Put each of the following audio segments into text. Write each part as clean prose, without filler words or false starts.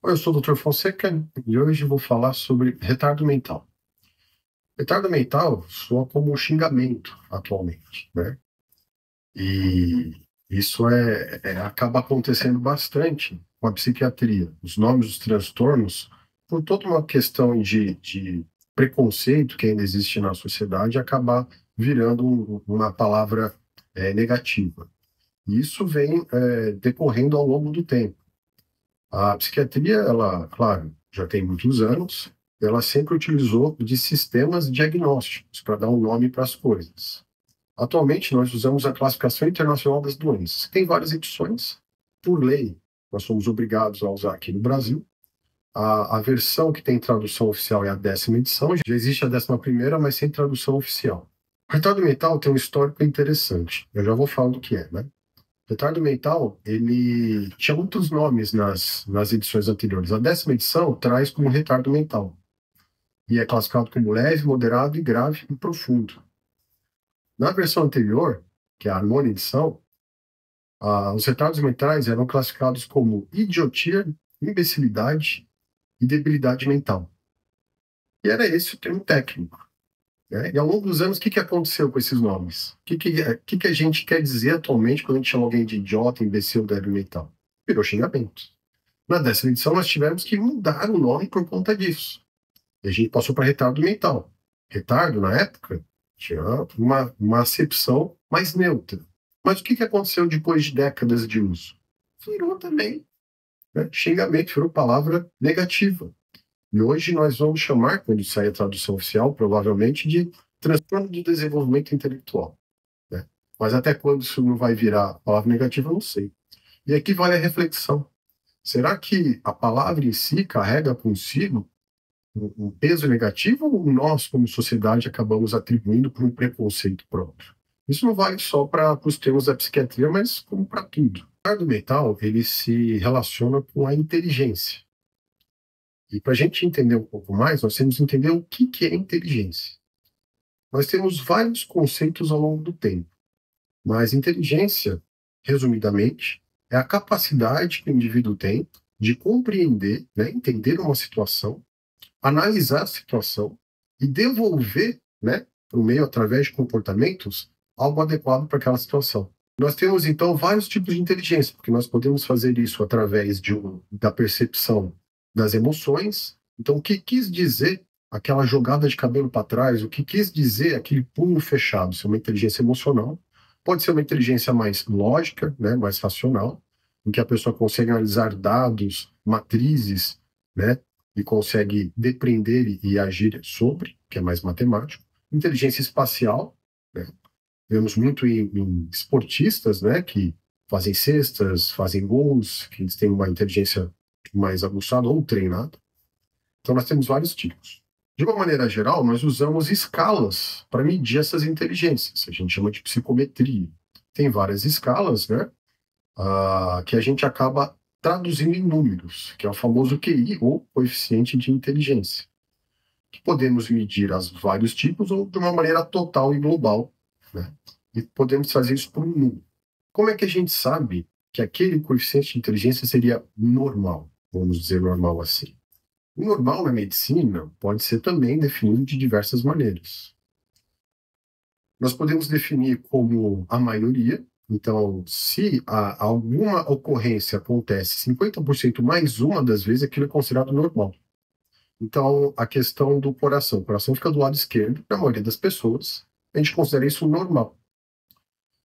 Oi, eu sou o Dr. Fonseca e hoje vou falar sobre retardo mental. Retardo mental soa como um xingamento atualmente, né? E isso acaba acontecendo bastante com a psiquiatria. Os nomes dos transtornos, por toda uma questão de preconceito que ainda existe na sociedade, acabar virando uma palavra negativa. E isso vem decorrendo ao longo do tempo. A psiquiatria, ela, claro, já tem muitos anos, ela sempre utilizou de sistemas diagnósticos para dar um nome para as coisas. Atualmente, nós usamos a Classificação Internacional das Doenças. Tem várias edições, por lei, nós somos obrigados a usar aqui no Brasil. A versão que tem tradução oficial é a 10ª edição, já existe a 11ª, mas sem tradução oficial. O retardo mental tem um histórico interessante, eu já vou falar do que é, né? Retardo mental, ele tinha muitos nomes nas edições anteriores. A 10ª edição traz como retardo mental. E é classificado como leve, moderado e grave e profundo. Na versão anterior, que é a 9ª edição, os retardos mentais eram classificados como idiotia, imbecilidade e debilidade mental. E era esse o termo técnico. Né? E ao longo dos anos, o que aconteceu com esses nomes? O que a gente quer dizer atualmente quando a gente chama alguém de idiota, imbecil, débil mental? Virou xingamento. Na 10ª edição, nós tivemos que mudar o nome por conta disso. E a gente passou para retardo mental. Retardo, na época, tinha uma acepção mais neutra. Mas o que aconteceu depois de décadas de uso? Virou também, né? Xingamento, virou palavra negativa. E hoje nós vamos chamar, quando sair a tradução oficial, provavelmente, de transtorno do desenvolvimento intelectual. Né? Mas até quando isso não vai virar palavra negativa, eu não sei. E aqui vale a reflexão. Será que a palavra em si carrega consigo um peso negativo ou nós, como sociedade, acabamos atribuindo por um preconceito próprio? Isso não vale só para os termos da psiquiatria, mas como para tudo. O retardo mental, ele se relaciona com a inteligência. E para a gente entender um pouco mais, nós temos que entender o que é inteligência. Nós temos vários conceitos ao longo do tempo, mas inteligência, resumidamente, é a capacidade que o indivíduo tem de compreender, né, entender uma situação, analisar a situação e devolver, né, para o meio, através de comportamentos, algo adequado para aquela situação. Nós temos, então, vários tipos de inteligência, porque nós podemos fazer isso através da percepção das emoções. Então, o que quis dizer aquela jogada de cabelo para trás, o que quis dizer aquele punho fechado? Isso é uma inteligência emocional. Pode ser uma inteligência mais lógica, né, mais racional, em que a pessoa consegue analisar dados, matrizes, né, e consegue depreender e agir sobre, que é mais matemático. Inteligência espacial, né, vemos muito em esportistas, né, que fazem cestas, fazem gols, que eles têm uma inteligência mais aguçada ou treinada. Então, nós temos vários tipos. De uma maneira geral, nós usamos escalas para medir essas inteligências. A gente chama de psicometria. Tem várias escalas, né, que a gente acaba traduzindo em números, que é o famoso QI, ou coeficiente de inteligência, que podemos medir as vários tipos ou de uma maneira total e global, né? E podemos fazer isso por um número. Como é que a gente sabe que aquele coeficiente de inteligência seria normal? Vamos dizer normal assim. O normal na medicina pode ser também definido de diversas maneiras. Nós podemos definir como a maioria. Então, se alguma ocorrência acontece 50% mais uma das vezes, aquilo é considerado normal. Então, a questão do coração. O coração fica do lado esquerdo, na maioria das pessoas, a gente considera isso normal.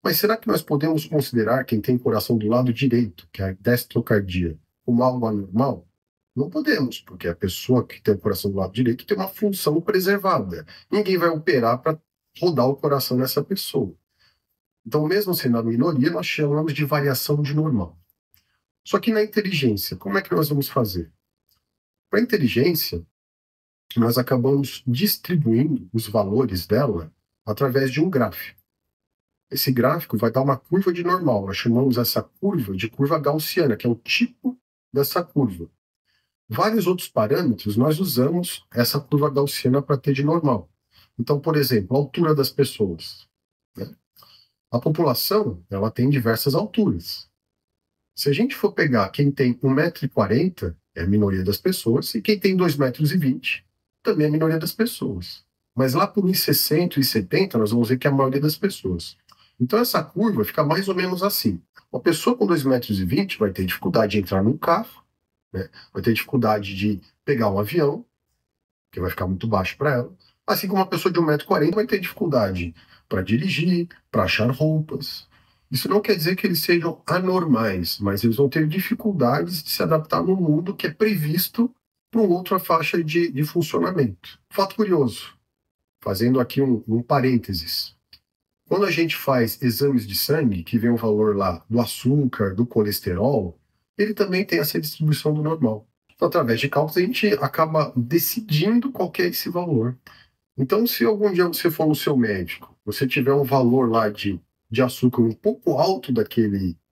Mas será que nós podemos considerar quem tem coração do lado direito, que é a destrocardia, como algo anormal? Não podemos, porque a pessoa que tem o coração do lado direito tem uma função preservada. Ninguém vai operar para rodar o coração nessa pessoa. Então, mesmo sendo a minoria, nós chamamos de variação de normal. Só que na inteligência, como é que nós vamos fazer? Para a inteligência, nós acabamos distribuindo os valores dela através de um gráfico. Esse gráfico vai dar uma curva de normal. Nós chamamos essa curva de curva gaussiana, que é o tipo dessa curva. Vários outros parâmetros, nós usamos essa curva gaussiana para ter de normal. Então, por exemplo, a altura das pessoas, né? A população, ela tem diversas alturas. Se a gente for pegar quem tem 1,40 m, é a minoria das pessoas, e quem tem 2,20 m também é a minoria das pessoas. Mas lá por 1,60 m, 1,70 m, nós vamos ver que é a maioria das pessoas. Então essa curva fica mais ou menos assim. Uma pessoa com 2,20 m vai ter dificuldade de entrar num carro, né? Vai ter dificuldade de pegar um avião, que vai ficar muito baixo para ela. Assim como uma pessoa de 1,40 m vai ter dificuldade para dirigir, para achar roupas. Isso não quer dizer que eles sejam anormais, mas eles vão ter dificuldades de se adaptar no mundo que é previsto para outra faixa de funcionamento. Fato curioso, fazendo aqui um parênteses. Quando a gente faz exames de sangue, que vem o valor lá do açúcar, do colesterol, ele também tem essa distribuição do normal. Então, através de cálculos, a gente acaba decidindo qual que é esse valor. Então, se algum dia você for no seu médico, você tiver um valor lá de açúcar um pouco alto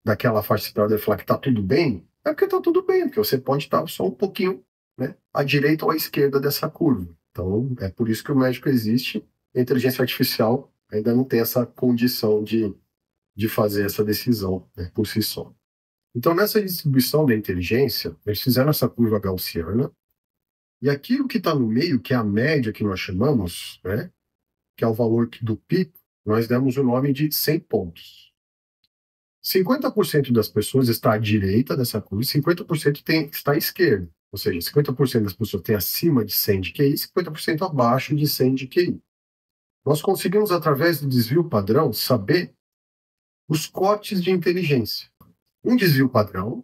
daquela faixa esperada e falar que está tudo bem, é porque está tudo bem, porque você pode estar só um pouquinho, né, à direita ou à esquerda dessa curva. Então, é por isso que o médico existe. A inteligência artificial ainda não tem essa condição de fazer essa decisão, né, por si só. Então, nessa distribuição da inteligência, eles fizeram essa curva gaussiana, e aquilo que está no meio, que é a média que nós chamamos, né, que é o valor do pico, nós demos o nome de 100 pontos. 50% das pessoas está à direita dessa curva e 50% está à esquerda. Ou seja, 50% das pessoas têm acima de 100 de QI e 50% abaixo de 100 de QI. Nós conseguimos, através do desvio padrão, saber os cortes de inteligência. Um desvio padrão,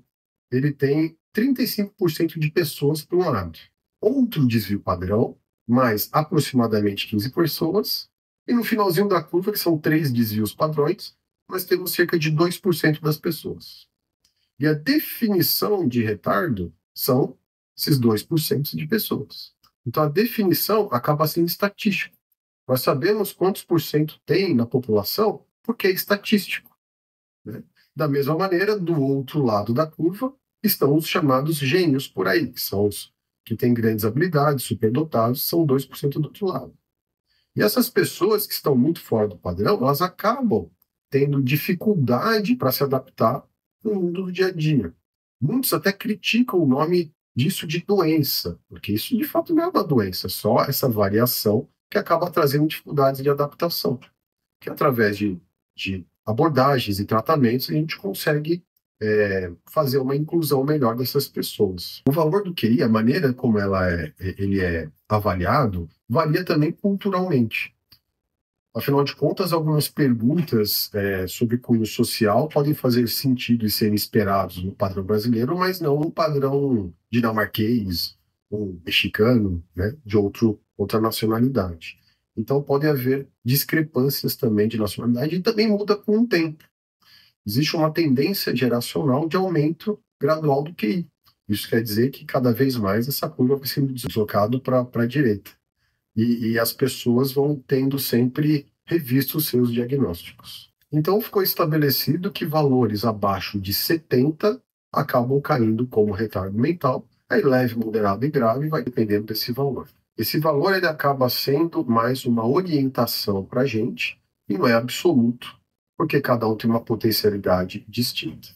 ele tem 35% de pessoas para um lado. Outro desvio padrão, mais aproximadamente 15 pessoas, e no finalzinho da curva, que são 3 desvios padrões, nós temos cerca de 2% das pessoas. E a definição de retardo são esses 2% de pessoas. Então a definição acaba sendo estatística. Nós sabemos quantos por cento tem na população porque é estatístico, né? Da mesma maneira, do outro lado da curva, estão os chamados gênios por aí, que são os que têm grandes habilidades, superdotados, são 2% do outro lado. E essas pessoas que estão muito fora do padrão, elas acabam tendo dificuldade para se adaptar no mundo do dia a dia. Muitos até criticam o nome disso de doença, porque isso de fato não é uma doença, só essa variação que acaba trazendo dificuldades de adaptação. Que através de abordagens e tratamentos a gente consegue fazer uma inclusão melhor dessas pessoas. O valor do QI, a maneira como ele é avaliado, varia também culturalmente. Afinal de contas, algumas perguntas sobre cunho social podem fazer sentido e serem esperados no padrão brasileiro, mas não no padrão dinamarquês ou mexicano, né, de outra nacionalidade. Então, pode haver discrepâncias também de nacionalidade e também muda com o tempo. Existe uma tendência geracional de aumento gradual do QI. Isso quer dizer que cada vez mais essa curva vai sendo deslocada para a direita. E as pessoas vão tendo sempre revisto os seus diagnósticos. Então, ficou estabelecido que valores abaixo de 70 acabam caindo como retardo mental, aí leve, moderado e grave vai dependendo desse valor. Esse valor ele acaba sendo mais uma orientação para a gente e não é absoluto, porque cada um tem uma potencialidade distinta.